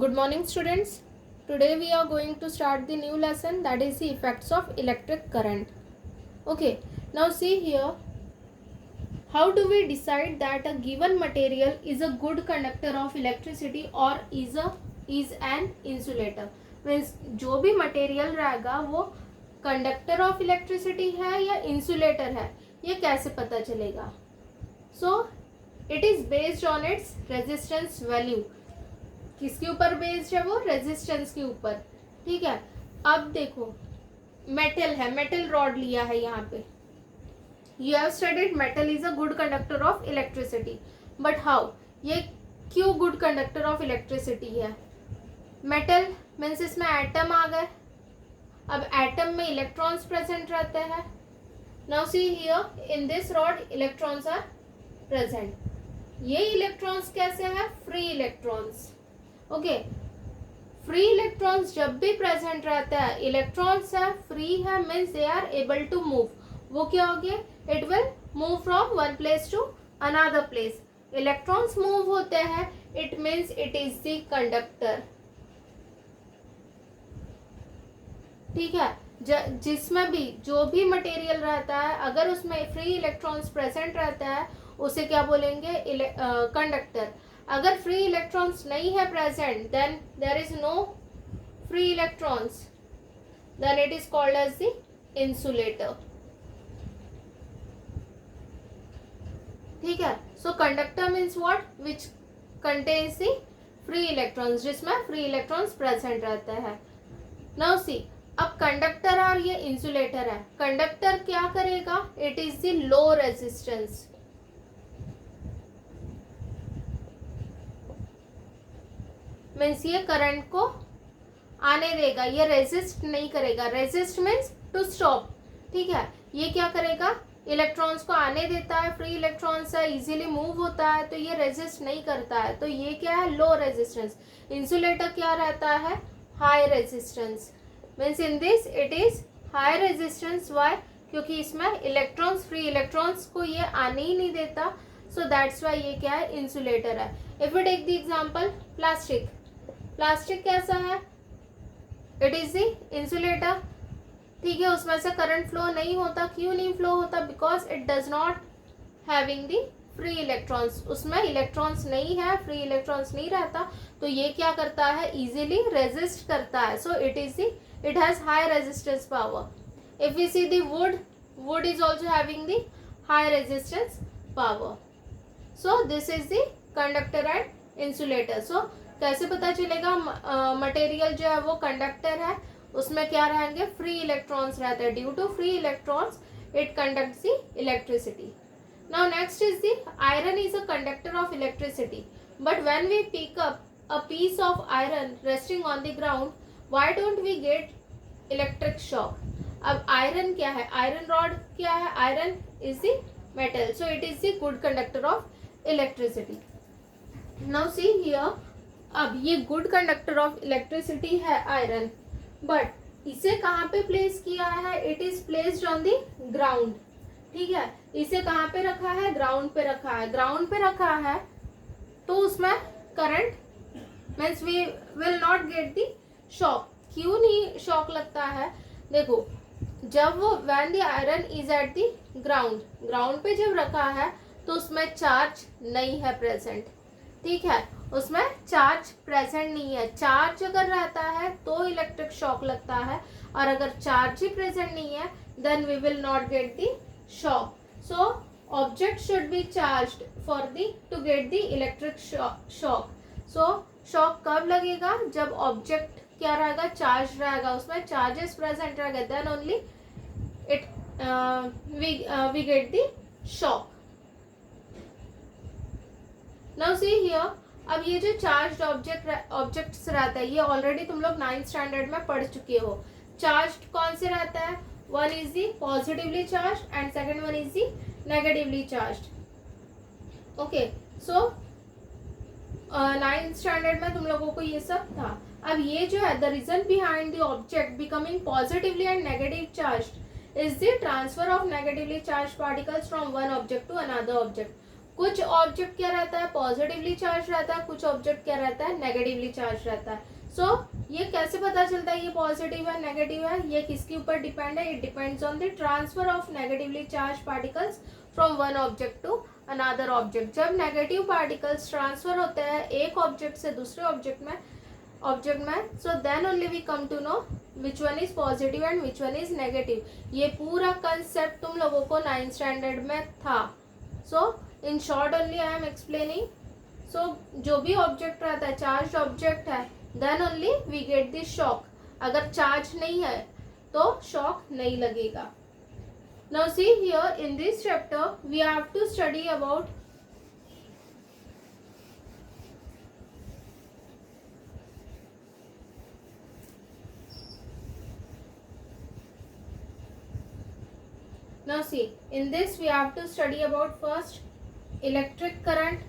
Good morning, students. Today we are going to start the new lesson, that is the effects of electric current. Okay, now see here, how do we decide that a given material is a good conductor of electricity or is an insulator? Means जो भी material रहेगा वो conductor of electricity है या insulator है, ये कैसे पता चलेगा? So it is based on its resistance value. किसके ऊपर बेस्ड है वो? रेजिस्टेंस के ऊपर. ठीक है, अब देखो मेटल है, मेटल रॉड लिया है यहाँ पे. You have studied metal is a good conductor of electricity, but how? ये क्यों गुड कंडक्टर ऑफ इलेक्ट्रिसिटी है? मेटल मीन्स इसमें एटम आ गए. अब एटम में इलेक्ट्रॉन्स प्रेजेंट रहते हैं. Now see here in this rod electrons are present. ये इलेक्ट्रॉन्स कैसे हैं? Free electrons. Okay, free electrons जब भी प्रेजेंट रहता है, इलेक्ट्रॉन्स है फ्री है means they are able to move. वो क्या हो गया? It will move from one place to another place. Electrons move होते हैं, it means it is the conductor. ठीक है, जिसमें भी जो भी मटेरियल रहता है, अगर उसमें फ्री इलेक्ट्रॉन्स प्रेजेंट रहता है उसे क्या बोलेंगे? कंडक्टर. अगर फ्री इलेक्ट्रॉन्स नहीं है present, then there is no free electrons, then it is called as the insulator. ठीक है, so conductor means what? Which contains the free electrons, जिसमें फ्री इलेक्ट्रॉन्स प्रेजेंट रहते हैं. नाउ सी, अब conductor और ये इंसुलेटर है. कंडक्टर क्या करेगा? It is the low resistance. Means ये करंट को आने देगा, ये रेजिस्ट नहीं करेगा. Resist means to stop. ठीक है, ये क्या करेगा? इलेक्ट्रॉन्स को आने देता है. फ्री इलेक्ट्रॉन्स है, इजीली मूव होता है, तो ये रेजिस्ट नहीं करता है. तो ये क्या है? Low resistance. इंसुलेटर क्या रहता है? High resistance. Means in this it is high resistance. Why? क्योंकि इसमें इलेक्ट्रॉन्स, फ्री इलेक्ट्रॉन्स को ये आने ही नहीं देता. सो दैट्स वाई ये क्या है? इंसुलेटर है. If you take the example plastic. Plastic कैसा है? It is the insulator. ठीक है, उसमें से करंट फ्लो नहीं होता. क्यों नहीं फ्लो होता? Because it does not having the free electrons. उसमें इलेक्ट्रॉन्स नहीं है, फ्री इलेक्ट्रॉन्स नहीं रहता, तो ये क्या करता है? इजीली रेजिस्ट करता है. So it has high resistance power. If we see the wood is also having the high resistance power. So this is the conductor and insulator. So कैसे पता चलेगा मटेरियल जो है वो कंडक्टर है? उसमें क्या रहेंगे? फ्री इलेक्ट्रॉन्स रहते हैं. Due to free electrons it conducts the electricity. Now next is the iron is a conductor of electricity, but when we pick up a piece of iron resting on the ground, why don't we get electric shock? अब iron क्या है? Iron rod क्या है? Iron is the metal, so it is the good conductor of electricity. Now see here, अब ये good conductor of electricity है iron, but इसे कहाँ पे प्लेस किया है? It is placed on the ground. ठीक है, इसे कहाँ पे रखा है? ग्राउंड पे रखा है. ग्राउंड पे रखा है तो उसमें current means we will not get the shock. क्यों नहीं शॉक लगता है? देखो, जब वो when the iron is at the ground, ground पे जब रखा है तो उसमें चार्ज नहीं है प्रेजेंट. ठीक है, उसमें चार्ज प्रेजेंट नहीं है. चार्ज अगर रहता है तो इलेक्ट्रिक शॉक लगता है, और अगर चार्ज ही प्रेजेंट नहीं है then we will not get the shock. So object should be charged for the to get the electric shock. So shock कब लगेगा? जब ऑब्जेक्ट क्या रहेगा? चार्ज रहेगा, उसमें चार्जेस प्रेजेंट रहेगा, then only it we get the shock. Now see here, अब ये जो चार्ज ऑब्जेक्ट्स रहता है, ये ऑलरेडी तुम लोग 9th स्टैंडर्ड में पढ़ चुके हो. चार्ज कौन से रहता है? One is the positively charge and second one is the negatively charge. Okay, so 9th standard में तुम लोगों को ये सब था. अब ये जो है, the reason behind the object becoming positively and negative charge is the transfer of negatively charge particles from one object to another object. कुछ ऑब्जेक्ट क्या रहता है, पॉजिटिवली चार्ज रहता है, कुछ ऑब्जेक्ट क्या रहता है, नेगेटिवली चार्ज रहता है. सो ये कैसे पता चलता है ये पॉजिटिव है नेगेटिव है, ये किसके ऊपर डिपेंड है, it depends on the transfer of negatively charge particles from one object to another object. जब नेगेटिव पार्टिकल्स ट्रांसफर होते हैं एक ऑब्जेक्ट से दूसरे ऑब्जेक्ट में, so then only we come to know which one is positive and which one is negative. ये पूरा concept तुम लोगों को 9th स्टैंडर्ड में था. So in short only I am explaining. So जो भी ऑब्जेक्ट रहता है चार्ज ऑब्जेक्ट है, then only we get this shock. अगर चार्ज नहीं है तो शॉक नहीं लगेगा. Now see here in this chapter we have to study about now see in this we have to study about first electric current.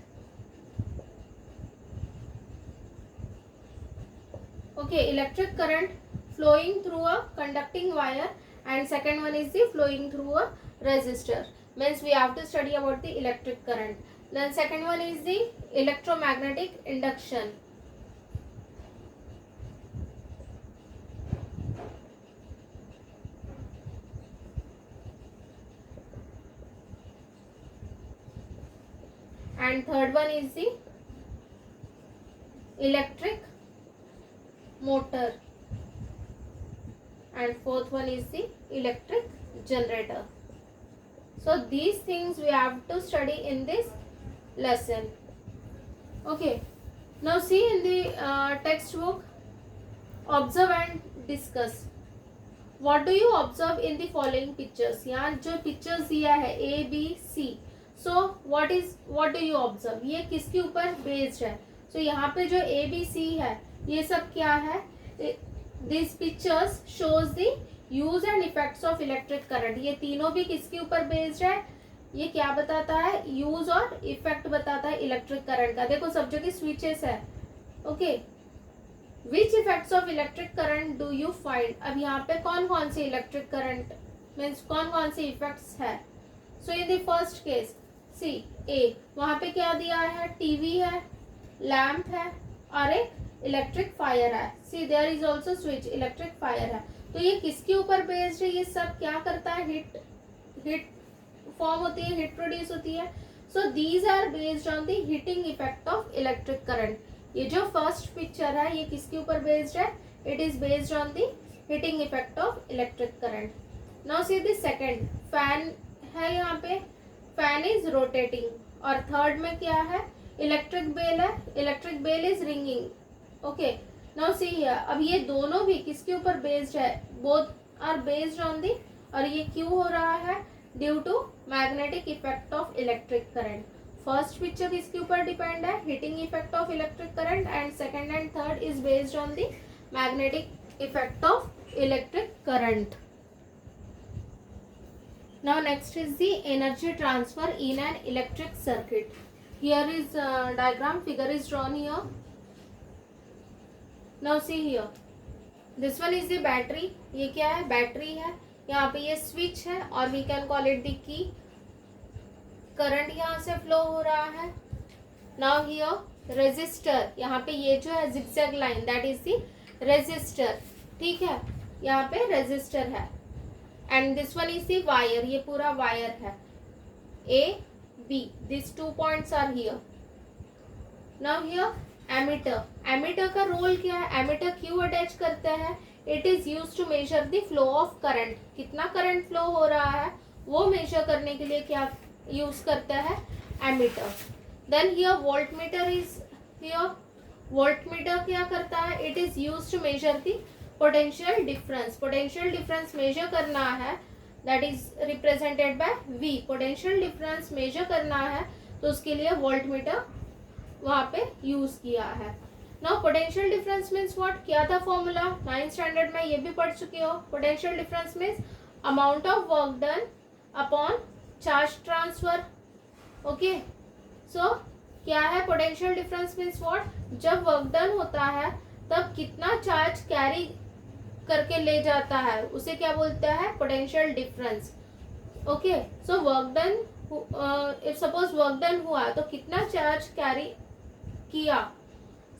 Okay, electric current flowing through a conducting wire, and second one is the flowing through a resistor. Means we have to study about the electric current. Then second one is the electromagnetic induction. And third one is the electric motor, and fourth one is the electric generator. So these things we have to study in this lesson. Okay, now see in the textbook, observe and discuss. What do you observe in the following pictures? यहाँ जो pictures दिया है A, B, C. So what do you observe? ये किसके ऊपर based है? So यहाँ पे जो A, B, C है ये सब क्या है? These pictures shows the use and effects of electric current. ये तीनों भी किसके ऊपर based है? ये क्या बताता है? यूज और इफेक्ट बताता है इलेक्ट्रिक करंट का. देखो सब जगह स्विचेस है. Okay, which effects of electric current do you find. अब यहाँ पे कौन कौन से इलेक्ट्रिक करंट मीन्स कौन कौन से इफेक्ट्स है. सो इन द फर्स्ट केस सी ए, वहां पे क्या दिया है? टीवी है, लैम्प है और एक इलेक्ट्रिक फायर है. See there is also switch, electric fire है. तो ये किसके ऊपर बेस्ड है? ये सब क्या करता है? हीट फॉर्म होती है, हीट प्रोड्यूस होती है. So these are based on the heating effect of electric current. ये जो फर्स्ट पिक्चर है ये किसके ऊपर बेस्ड है? It is based on the heating effect of electric current. Now see the second, fan है यहाँ पे, फैन इज रोटेटिंग. और थर्ड में क्या है? इलेक्ट्रिक बेल है, electric bell is ringing. Okay, now see here, अब ये दोनों भी किसके ऊपर बेस्ड है? Both are based on the. और ये क्यों हो रहा है? Due to magnetic effect of electric current. First picture किसके ऊपर डिपेंड है? Heating effect of electric current. And second and third is based on the magnetic effect of electric current. Now next is the energy transfer in an electric circuit. Here is diagram, figure is drawn here. Now see here, this one is the battery. ये क्या है? Battery है. यहाँ पे ये switch है और we can call it the key. Current यहाँ से फ्लो हो रहा है. Now here resistor, यहाँ पे ये जो है zigzag line, that is the resistor. ठीक है, यहाँ पे resistor है. And this one is the wire, ये पूरा वायर है. A B, this 2 points are here. Now here ammeter. Ammeter का रोल क्या है? एमीटर क्यों अटैच करते हैं? It is use to measure the flow of current. कितना करंट फ्लो हो रहा है वो मेजर करने के लिए क्या यूज करते हैं? Ammeter. Then here voltmeter is here. Voltmeter क्या करता है? It is use to measure the potential difference. Potential difference measure करना है, that is represented by V. Potential difference measure करना है तो उसके लिए वोल्टमीटर वहां पे यूज किया है. Now potential difference means what? क्या था फॉर्मूला? 9th स्टैंडर्ड में ये भी पढ़ चुके हो. Potential difference means amount of work done upon charge transfer. Okay, so क्या है पोटेंशियल डिफरेंस मीन्स व्हाट? जब वर्क डन होता है तब कितना चार्ज कैरी करके ले जाता है उसे क्या बोलता है? Potential difference. Okay, so work done if suppose work done हुआ तो कितना चार्ज कैरी किया,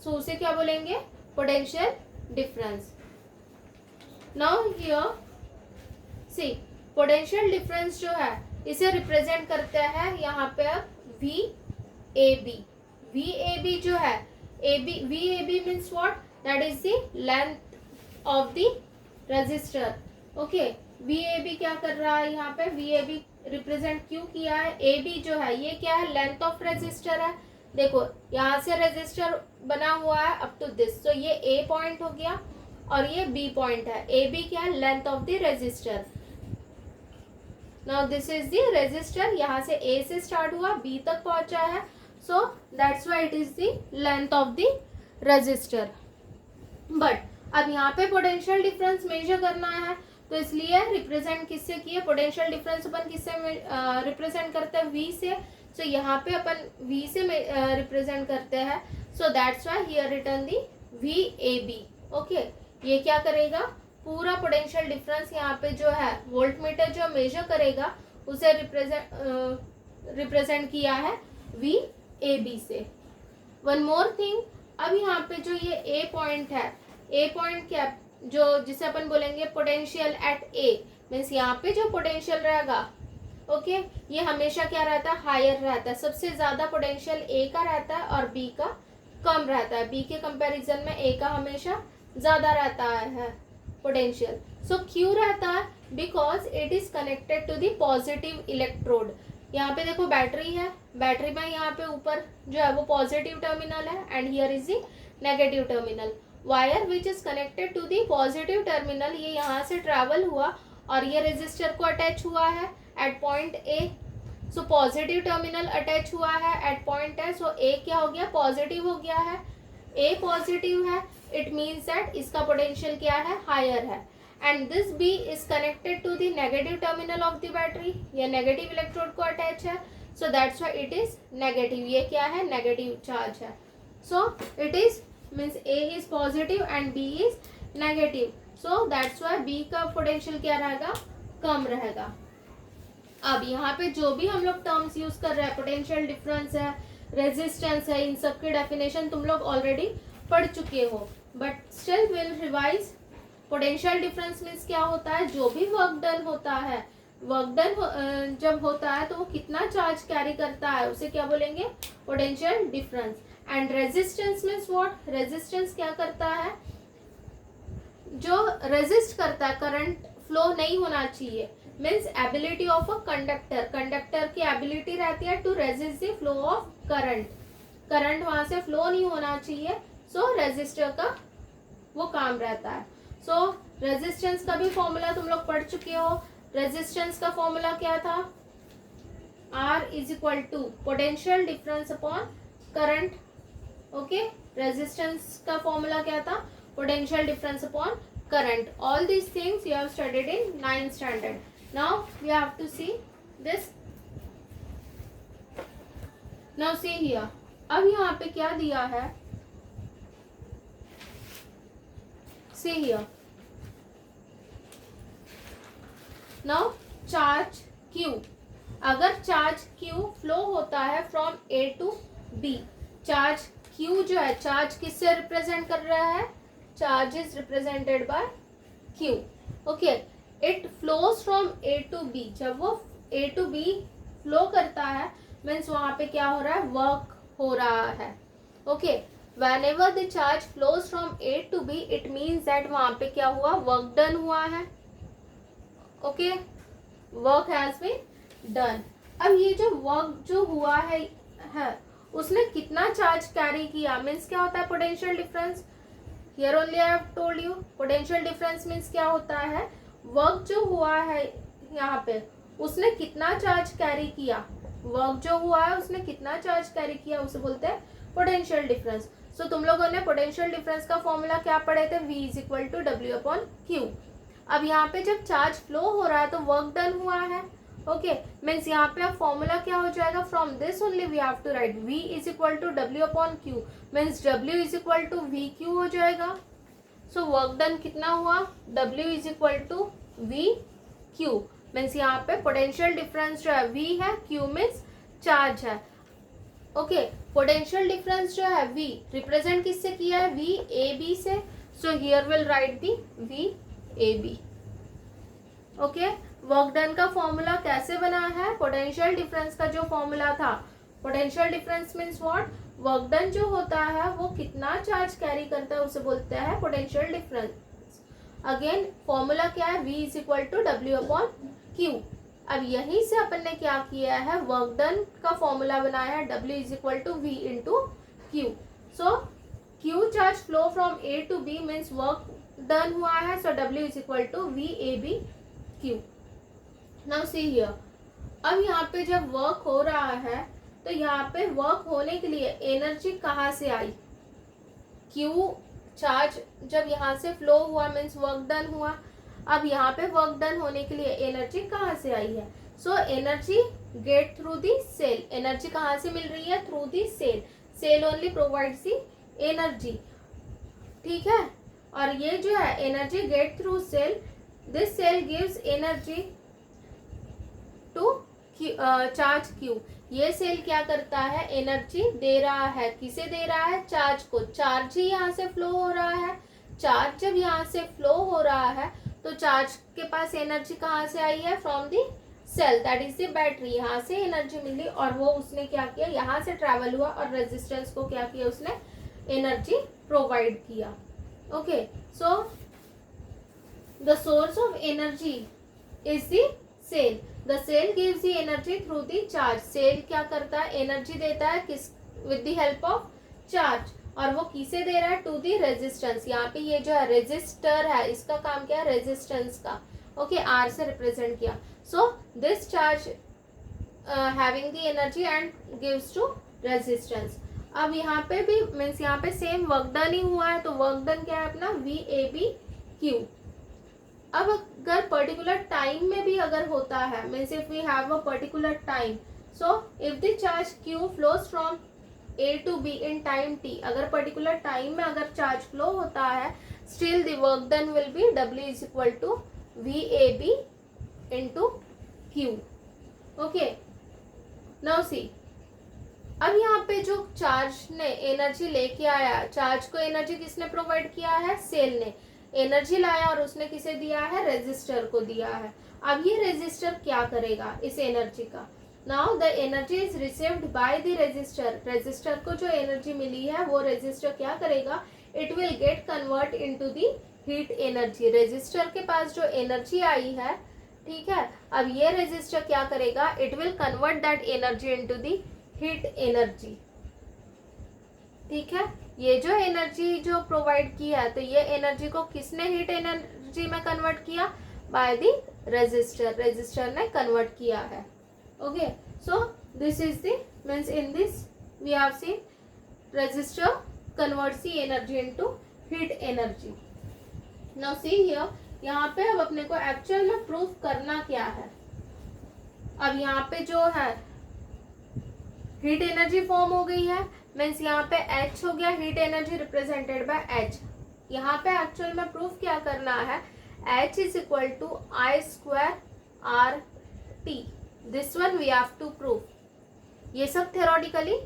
सो उसे क्या बोलेंगे, potential difference. Now here see potential difference जो है इसे रिप्रेजेंट करते हैं यहाँ पे अब V A B. V A B जो है V A B means what, that is the length of the resistor. Okay, V A B क्या कर रहा है यहाँ पे, वी ए बी रिप्रेजेंट क्यों किया है, ए बी जो है ये क्या है, लेंथ ऑफ रेजिस्टर है. देखो यहाँ से रेजिस्टर बना हुआ है अप टू दिस, तो ये ए पॉइंट हो गया और ये बी पॉइंट है. ए बी क्या है, length of the resistor. Now this is the resistor, यहाँ से ए से स्टार्ट हुआ बी तक पहुंचा है, so that's why it is the length of the resistor. But अब यहाँ पे पोटेंशियल डिफरेंस मेजर करना है, तो इसलिए रिप्रेजेंट किससे किए, पोटेंशियल डिफरेंस अपन किससे रिप्रेजेंट करते हैं, वी से. सो यहाँ पे अपन वी से रिप्रेजेंट करते हैं, so that's why here return the V A B. Okay, ये क्या करेगा, पूरा पोटेंशियल डिफरेंस यहाँ पे जो है वोल्टमीटर जो मेजर करेगा उसे रिप्रेजेंट किया है वी ए बी से. वन मोर थिंग, अब यहाँ पे जो ये ए पॉइंट है, ए पॉइंट क्या जो जिसे अपन बोलेंगे पोटेंशियल एट ए, मीन्स यहाँ पे जो पोटेंशियल रहेगा, ओके, ये हमेशा क्या रहता है, हायर रहता है. सबसे ज्यादा पोटेंशियल ए का रहता है और बी का कम रहता है. बी के कंपैरिजन में ए का हमेशा ज्यादा रहता है पोटेंशियल. सो क्यों रहता है, because it is connected to the positive electrode. यहाँ पे देखो बैटरी है, बैटरी में यहाँ पे ऊपर जो है वो पॉजिटिव टर्मिनल है and here is the negative terminal. Wire which is connected to the positive terminal, ये यहाँ से ट्रैवल हुआ और ये रेजिस्टर को अटैच हुआ है at point A. So positive terminal attach हुआ है एट पॉइंट ए, सो ए क्या हो गया, पॉजिटिव हो गया है. ए पॉजिटिव है, इट मीन्स दैट इसका पोटेंशियल क्या है, हायर है. And this B is connected to the negative terminal of the battery, ये नेगेटिव इलेक्ट्रोड को अटैच है, so that's why it is negative. ये क्या है, नेगेटिव चार्ज है. So it is means A is positive and B is negative, so that's why B का potential क्या रहेगा, कम रहेगा. अब यहाँ पे जो भी हम लोग टर्म्स यूज कर रहे हैं, पोटेंशियल डिफरेंस है, रेजिस्टेंस है, इन सब की डेफिनेशन तुम लोग ऑलरेडी पढ़ चुके हो, but still will revise. Potential difference means क्या होता है, जो भी वर्क डन होता है, वर्क डन जब होता है तो वो कितना चार्ज कैरी करता है उसे क्या बोलेंगे, potential difference. And resistance means what, resistance क्या करता है, जो रेजिस्ट करता है, करंट फ्लो नहीं होना चाहिए, means ability of a conductor, conductor की एबिलिटी रहती है to resist the flow of current, current वहां से फ्लो नहीं होना चाहिए. सो रेजिस्टर का वो काम रहता है. सो रेजिस्टेंस का भी फॉर्मूला तुम लोग पढ़ चुके हो. रेजिस्टेंस का फॉर्मूला क्या था, R is equal to potential difference upon current. Okay, resistance का फॉर्मूला क्या था, potential difference upon current. All these things you have studied in 9th standard. Now we have to see this. Now see here, अब यहाँ पे क्या दिया है, see here, now charge Q, अगर चार्ज Q फ्लो होता है from A to B, charge Q जो है, चार्ज किससे रिप्रेजेंट कर रहा है, charge is represented by Q. Okay, it flows from A to B, जब वो A टू B फ्लो करता है मीन्स वहां पे क्या हो रहा है, वर्क हो रहा है. Okay, whenever the charge flows from A to B, it means that वहां पे क्या हुआ, वर्क डन हुआ है. Okay, work has been done. अब ये जो वर्क जो हुआ है उसने कितना चार्ज कैरी किया, मीन्स क्या होता है potential difference. Here only I have told you, potential difference means क्या होता है, वर्क जो हुआ है यहाँ पे उसने कितना चार्ज कैरी किया, वर्क जो हुआ है उसने कितना चार्ज कैरी किया उसे बोलते हैं पोटेंशियल डिफरेंस. सो तुम लोगों ने पोटेंशियल डिफरेंस का फॉर्मूला क्या पढ़े थे, V is equal to W upon Q. अब यहाँ पे जब चार्ज फ्लो हो रहा है तो वर्क डन हुआ है. ओके, मीन्स यहाँ पे अब फॉर्मूला क्या हो जाएगा, from this only we have to write V is equal to W upon Q, means W is equal to VQ हो जाएगा. सो वर्क डन कितना हुआ, W is equal to VQ. Means यहाँ पे पोटेंशियल डिफरेंस जो है V है, Q means charge है। ओके, पोटेंशियल डिफरेंस जो है V रिप्रेजेंट किससे किया है? V ए बी से। So here will write the V A B. Okay, work done का फॉर्मूला कैसे बना है? पोटेंशियल डिफरेंस का जो फॉर्मूला था, potential difference means what? Work done जो होता है वो कितना चार्ज कैरी करता है उसे बोलते हैं पोटेंशियल डिफरेंस। अगेन फॉर्मूला क्या है? V is equal to W upon Q. अब यहीं से अपन ने क्या किया है? वर्क डन का फॉर्मूला बनाया है W is equal to V into Q. So Q charge flow from A to B means work done हुआ है। So W is equal to V A B Q. Now see here, अब यहाँ पे जब work हो रहा है तो यहाँ पे वर्क होने के लिए एनर्जी कहाँ से आई? क्यू चार्ज जब यहाँ से फ्लो हुआ मीन्स वर्क डन हुआ। अब यहाँ पे वर्क डन होने के लिए एनर्जी कहाँ से आई है? So energy get through the cell. Energy कहाँ से मिल रही है? Through the cell. Cell only provides the energy, ठीक है। और ये जो है energy get through cell, this cell gives energy to charge Q. ये सेल क्या करता है? एनर्जी दे रहा है। किसे दे रहा है? चार्ज को। चार्ज ही यहाँ से फ्लो हो रहा है। चार्ज जब यहाँ से फ्लो हो रहा है तो चार्ज के पास एनर्जी कहाँ से आई है? From the cell, that is the battery. यहाँ से एनर्जी मिली और वो उसने क्या किया? यहाँ से ट्रैवल हुआ और रेजिस्टेंस को क्या किया? उसने एनर्जी प्रोवाइड किया। Okay, so the source of energy is the cell. The cell gives the energy through the charge. Cell क्या करता है? एनर्जी देता है किस? With the help of charge. और वो किसे दे रहा है? To the resistance. यहाँ पे ये जो है रेजिस्टर है, इसका काम क्या है? रेजिस्टेंस का। ओके, आर से रिप्रेजेंट किया। So this charge having the energy and gives to resistance. अब यहाँ पे भी मीन्स यहाँ पे सेम वर्क डन ही हुआ है। तो वर्क डन क्या है अपना? V A B Q. अब अगर पर्टिकुलर टाइम में भी अगर होता है means if we have a particular time, so if the charge Q flows from A to B in time t, अगर पर्टिकुलर टाइम में अगर चार्ज फ्लो होता है, still the work done will be W is equal to V A B into Q. Okay, now see, अब यहाँ पे जो charge ने एनर्जी लेके आया, चार्ज को एनर्जी किसने प्रोवाइड किया है? सेल ने एनर्जी लाया और उसने किसे दिया है? रेजिस्टर को दिया है। अब ये रेजिस्टर क्या करेगा इस एनर्जी का? Now the energy is received by the resistor. Resistor को जो एनर्जी मिली है वो रेजिस्टर क्या करेगा? It will get convert into the heat energy. Resistor के पास जो एनर्जी आई है, ठीक है, अब ये रेजिस्टर क्या करेगा? It will convert that energy into the heat energy, ठीक है। ये जो एनर्जी जो प्रोवाइड की है, तो ये एनर्जी को किसने हीट एनर्जी में कन्वर्ट किया? By the resistor. रेजिस्टर ने कन्वर्ट किया है। Okay, so this is the means in this we have seen resistor converts the energy into heat energy. Now see here, यहाँ पे अब अपने को एक्चुअल में प्रूफ करना क्या है? अब यहाँ पे जो है हीट एनर्जी फॉर्म हो गई है मीन्स यहाँ पे H हो गया, heat energy represented by H। यहाँ पे एक्चुअल में प्रूफ क्या करना है? H is equal to I square R T. This one we have to proof. ये सब थ्योरेटिकली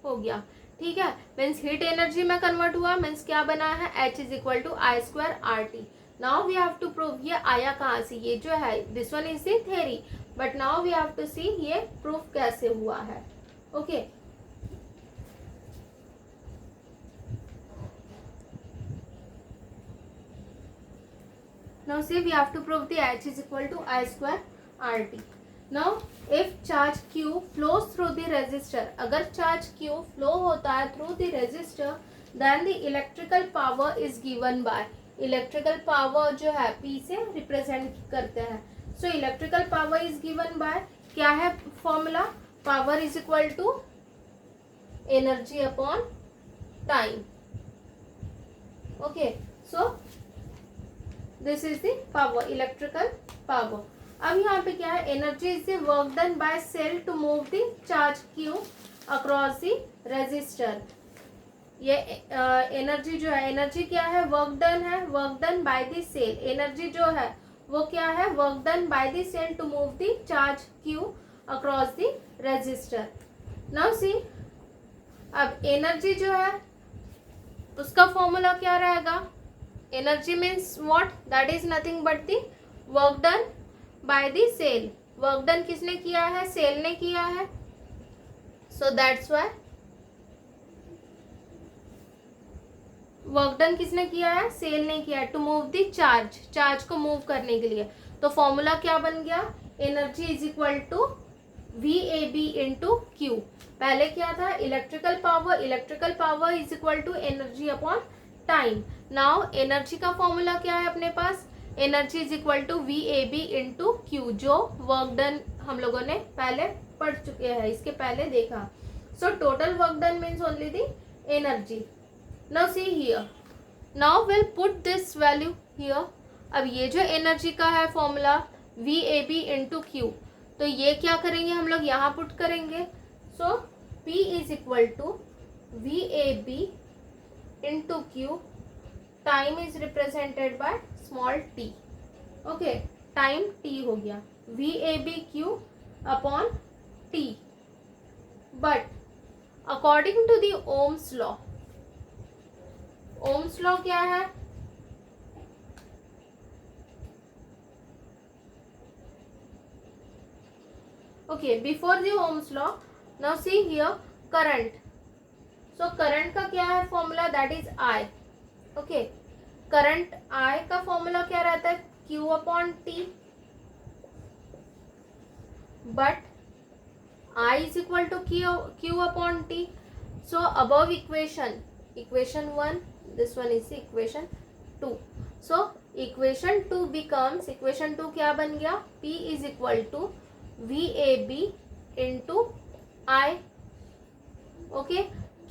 हो गया, ठीक है। मीन्स हीट एनर्जी में कन्वर्ट हुआ मीन्स क्या बना है? H is equal to I square R T. Now we have to prove ये आया कहाँ से? ये जो है this one is the theory, but now we have to see ये प्रूफ कैसे हुआ है। Okay, now see we have to prove the H is equal to I square RT. Now if charge Q flows through the resistor, अगर charge Q flow होता है through the resistor, then the electrical power is given by, electrical power जो है P से represent करते हैं। So electrical power is given by, क्या है formula? Power is equal to energy upon time. Okay, so this is the power, electrical power. अब यहाँ पे क्या है? Energy is the work done by cell to move the charge Q across the resistor. ये energy जो है, energy क्या है? वर्क डन है, work done by the cell. Energy जो है वो क्या है, work done by the cell to move the charge Q across the resistor. Now see, अब एनर्जी जो है उसका फॉर्मूला क्या रहेगा, energy means what, that is nothing but the work done by the cell. Work done किसने किया है, cell ने किया है, so that's why work done किसने किया है, सेल ने किया है, to move the charge, charge को मूव करने के लिए। तो फॉर्मूला क्या बन गया, energy is equal to V A B into Q. पहले क्या था, electrical power, electrical power is equal to energy upon time. Now energy का फॉर्मूला क्या है अपने पास, energy is equal to V A B into Q, जो work done हम लोगों ने पहले पढ़ चुके हैं, इसके पहले देखा। So total work done means only the energy. Now see here, now we'll put this value here। अब ये जो एनर्जी का है formula V A B into Q, तो ये क्या करेंगे हम लोग यहाँ पुट करेंगे। So P is equal to V A B into Q, time is represented by small T. Okay, time T हो गया, V A B Q upon T. But according to the Ohm's law, Ohm's law क्या है, okay, before the Ohm's law, now see here current. So current का क्या है formula, that is I. Okay, current I का formula क्या रहता है, Q upon T, but I is equal to Q upon T. So above equation, equation 1, this one is equation 2। so equation 2 becomes, equation 2 क्या बन गया, P is equal to VAB into I। Okay,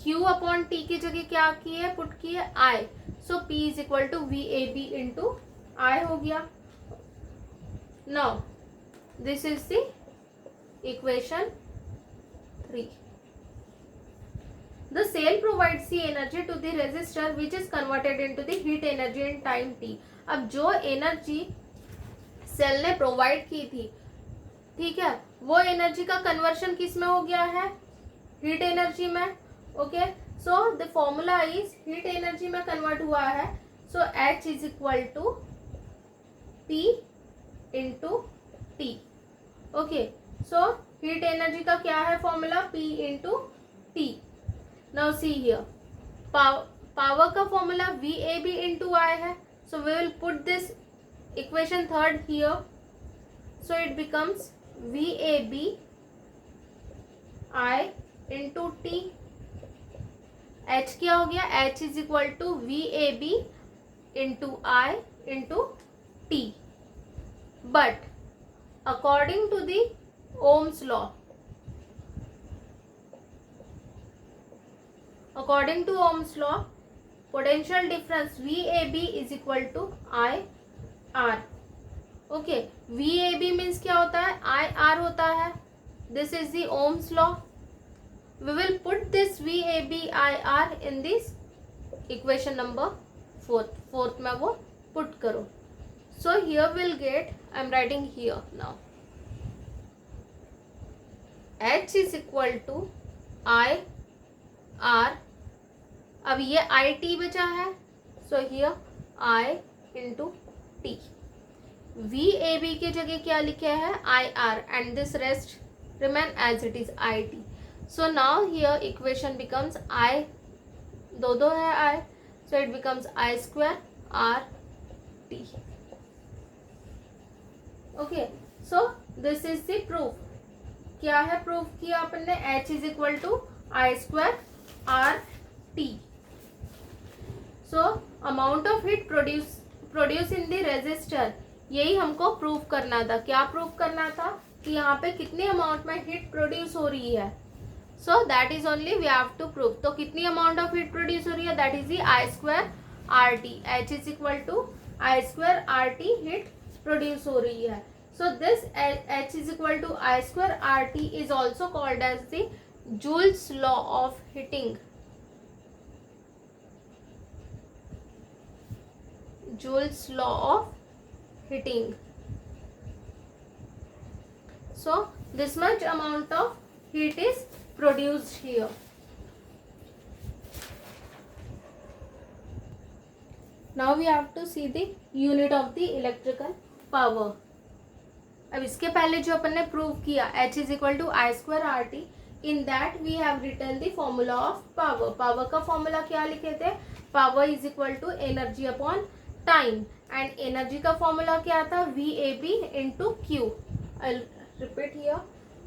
Q upon T की जगह क्या किए, put किए I। so P is equal to VAB into I हो गया। now this is the equation 3। The cell provides the energy to the resistor which is converted into the heat energy in time t। अब जो energy cell ने provide की थी, ठीक है, वो एनर्जी का कन्वर्शन किस में हो गया है, हीट एनर्जी में। Okay, so the formula is, heat energy में कन्वर्ट हुआ है, so H is equal to P into T. Okay, so heat energy का क्या है formula, P into T. Now see here, power का फॉर्मूला VAB into I है, so we will put this equation 3rd here, so it becomes VAB I into T। H क्या हो गया, H is equal to VAB into I into T। but according to the Ohm's law, according to Ohm's law, potential difference VAB is equal to IR। Okay, VAB means क्या होता है, IR होता है, this is the Ohm's law। we will put this VAB IR in this equation number 4th में वो put करो। so here we'll get, I'm writing here now, H is equal to IR। अब ये आई T बचा है, so here I into T. V A B की जगह क्या लिखे हैं, I R, and this rest remain as it is I T. So now here equation becomes I, दो है I, so it becomes I square R T. Okay, so this is the proof. क्या है proof किया अपन ने, H is equal to I square R T. So amount of heat produce in the resistor, यही हमको prove करना था। क्या प्रूव करना था, कि यहाँ पे कितनी अमाउंट में हीट प्रोड्यूस हो रही है। So that is only we have to prove. तो कितनी अमाउंट ऑफ हीट प्रोड्यूस हो रही है, that is the I square R T. H is equal to I square R T heat produce हो रही है। So this H is equal to I square R T is also called as the Joule's law of heating. Joule's law of heating. So this much amount of heat is produced here. Now we have to see the unit of the electrical power. अब इसके पहले जो अपन ने prove किया H is equal to I square R T, in that we have written the formula of power. Power का formula क्या लिखे थे? Power is equal to energy upon time, and energy का फॉर्मूला क्या था? V A B into Q. I repeat here,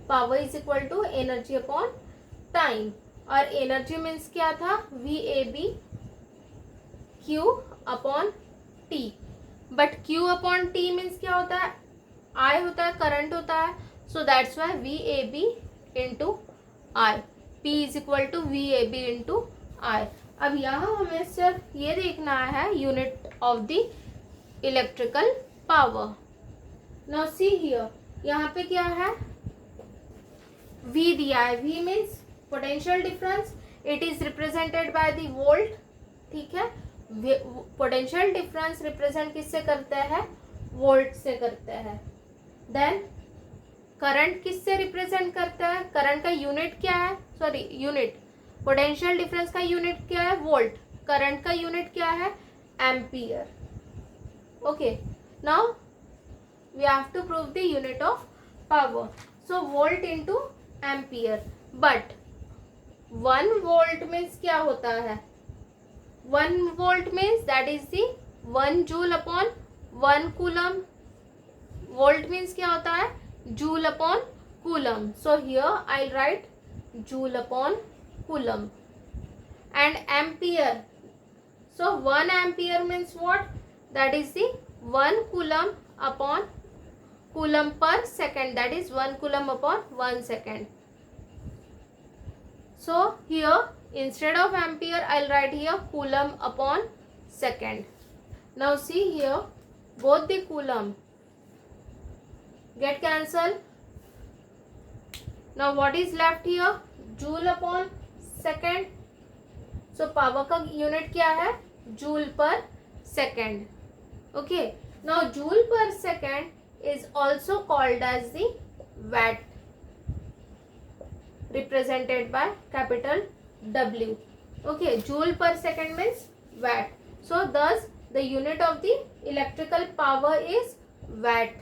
power is equal to energy upon time, और energy means क्या था? V A B Q upon T. But Q upon T means क्या होता है? I होता है, करंट होता है. So that's why V A B into I. P is equal to V A B into I. अब यहाँ हमें सिर्फ ये देखना है unit of the electrical power. Now see here, यहाँ पे क्या है? V दिया है. V means potential difference. It is represented by the volt. ठीक है, पोटेंशियल डिफरेंस रिप्रेजेंट किससे करते हैं? वोल्ट से करते हैं. देन करंट किससे रिप्रेजेंट करता है? करंट का यूनिट क्या है? सॉरी, यूनिट, पोटेंशियल डिफरेंस का यूनिट क्या है? वोल्ट. करंट का यूनिट क्या है? Ampere. Okay, now we have to prove the unit of power. So volt into ampere. But 1 volt means क्या होता है? 1 volt means that is the 1 joule upon 1 coulomb. Volt means क्या होता है? Joule upon coulomb. So here I write joule upon coulomb. And ampere, so 1 ampere means what? That is the 1 coulomb upon coulomb per second, that is 1 coulomb upon 1 second. So here instead of ampere I'll write here coulomb upon second. Now see here, both the coulomb get cancelled. Now what is left here? Joule upon second. So power का unit क्या है? Joule per second. Okay. Now joule per second is also called as the watt, represented by capital W. Okay, joule per second means watt. So thus the unit of the electrical power is watt.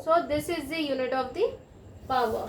So this is the unit of the power.